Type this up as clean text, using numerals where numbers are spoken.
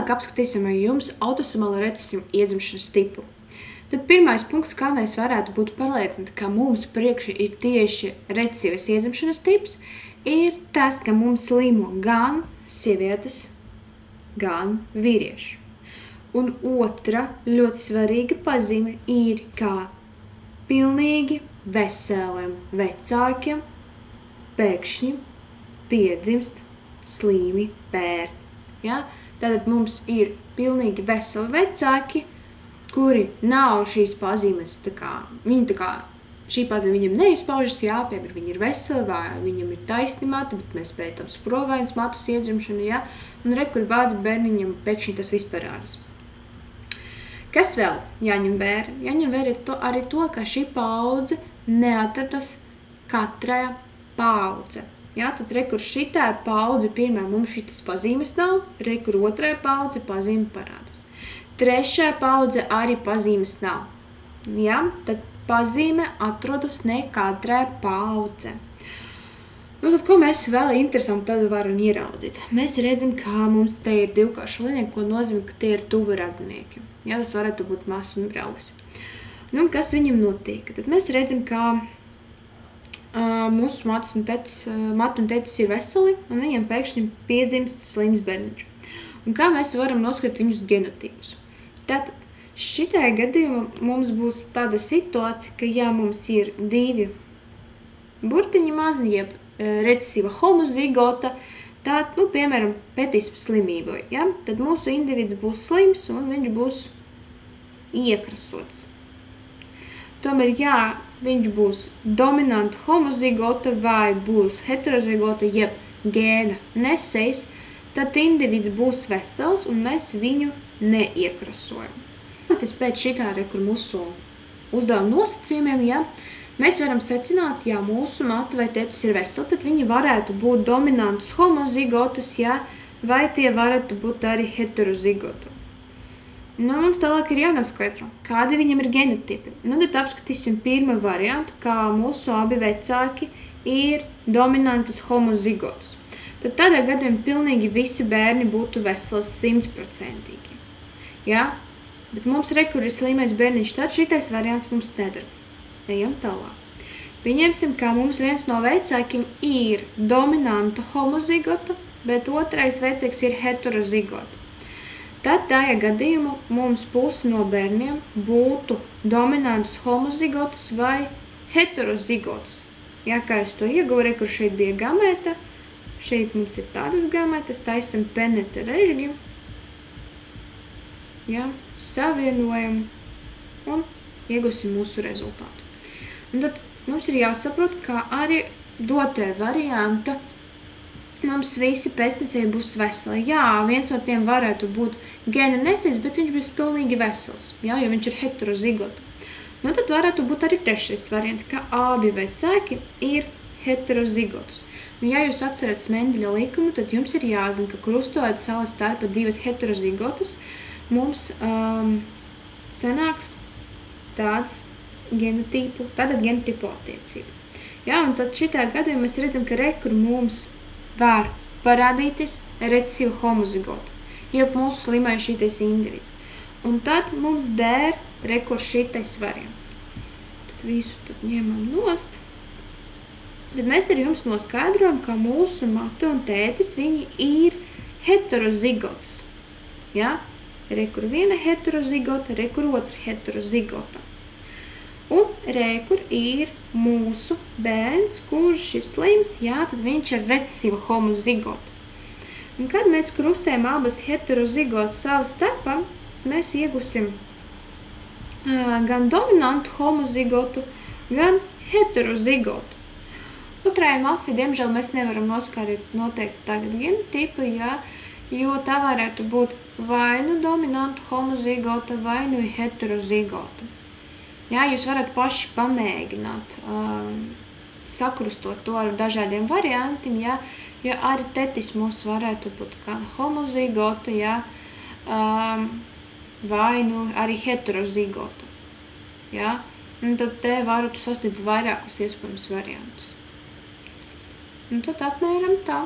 Tālāk apskatīsim ar jums autosomālo recesīvu iedzimšanas tipu. Tad pirmais punkts, kā mēs varētu būt pārliecināti, ka mums priekšā ir tieši recesīvas iedzimšanas tips, ir tas, ka mums slimo gan sievietes, gan vīrieši. Un otra ļoti svarīga pazīme ir, ka pilnīgi veseliem vecākiem pēkšņi piedzimst slīmi bērni. Ja? Tātad mums ir pilnīgi veseli vecāki, kuri nav šīs pazīmes, šī pazīme viņam neizpaužas, jā, piemēram, viņi ir veseli vai viņam ir taisni mati, bet mēs pētam sprogainas matus iedzimšanu, jā, un kur bādz bērniņam pēkšņi tas viss parādās. Kas vēl jāņem vērā? Jāņem vērā arī to, ka šī paudze neatradas katrai paudze. Jā, tad kur šitā paudze, pirmā mums šitas pazīmes nav, kur otrā paudze pazīme parādās. Trešā paudze arī pazīmes nav. Jā, tad pazīme atrodas ne katrai paudze. Nu, tad, ko mēs vēl interesanti tad varam ieraudzīt? Mēs redzam, ka mums te ir divkārša līnija, ko nozīmē, ka tie ir tuvi radinieki. Jā, tas varētu būt māsas un brālis. Nu, kas viņam notiek? Tad mēs redzam, ka mūsu matu un tetis ir veseli, un viņam pēkšņi piedzimst slims bērniņš. Un kā mēs varam noskatīt viņus genotipus? Tad šitajā gadījumā mums būs tāda situācija, ka ja mums ir divi burtiņi mazi, jeb recesīva homozigota, tad, piemēram, petismu slimību, ja? Tad mūsu individs būs slims un viņš būs iekrasots. Tomēr, ja viņš būs dominanta homozigota vai būs heterozigota, jeb gēna nesējs, tad individs būs vesels un mēs viņu neiekrasojam. Pēc šitā mūsu uzdevuma nosacījumiem, ja, mēs varam secināt, ja mūsu matu vai tetis ir veseli, tad viņi varētu būt dominantus homozigotus, ja, vai tie varētu būt arī heterozigoti. Nu, mums tālāk ir jānoskaidro, kādi viņam ir genotipi. Nu, tad apskatīsim pirmo variantu, kā mūsu abi vecāki ir dominantus homozigotus. Tad tādā gadījumā pilnīgi visi bērni būtu veselas 100%. Ja? Bet mums kur ir slimais bērniņš, tad šitais variants mums nedara. Ejam tālāk. Pieņemsim, ka mums viens no vecākiem ir dominanta homozigota, bet otrais vecāks ir heterozigota. Tad tajā gadījumā mums pusi no bērniem būtu dominantus homozigotus vai heterozigotus. Ja, kā es to ieguvu, kur šeit bija gamēta, šeit mums ir tādas gamētas, taisam peneta režģi, ja, savienojam un iegūsim mūsu rezultātu. Un tad mums ir jāsaprot, ka arī dotajā varianta mums visi pēctecēji būs veseli. Jā, viens no tiem varētu būt gēna nesējs, bet viņš būs pilnīgi vesels, jā, jo viņš ir heterozigota. Nu, tad varētu būt arī trešais variants, ka abi vecāki ir heterozigotus. Nu, ja jūs atceraties Mendeļa likumu, tad jums ir jāzina, ka krustojot savā starpā divas heterozigotus, mums sanāks tāda genotipu attiecība. Jā, un tad šitā gadījumā mēs redzam, ka kur mums var parādīties recesīva homozigota, jeb mūsu slimais šitais individs. Un tad mums der kur šitais variants. Tad visu ņemam nost. Tad mēs ar jums noskaidrojam, ka mūsu matu un tētis viņi ir heterozigots. Ja? Kur viena heterozigota, kur otra heterozigota. Un kur ir mūsu bērns, kurš ir slims, jā, tad viņš ir recesīva homozigota. Un kad mēs krustējam abas heterozigotas savā starpā, mēs iegūsim gan dominantu homozigotu, gan heterozigotu. Otrajai masai, diemžēl, mēs nevaram noskaidrot noteikti tagad genotipu, jā, jo tā varētu būt vai nu dominanta homozigota, vai nu heterozigota. Jā, jūs varat paši pamēģināt sakrustot to ar dažādiem variantiem, jā, jo arī tetis mums varētu būt gan homozigota, jā, vai nu arī heterozigota. Jā, un tad te varētu sasniegt vairākus iespējams variantus. Un tad apmēram tā.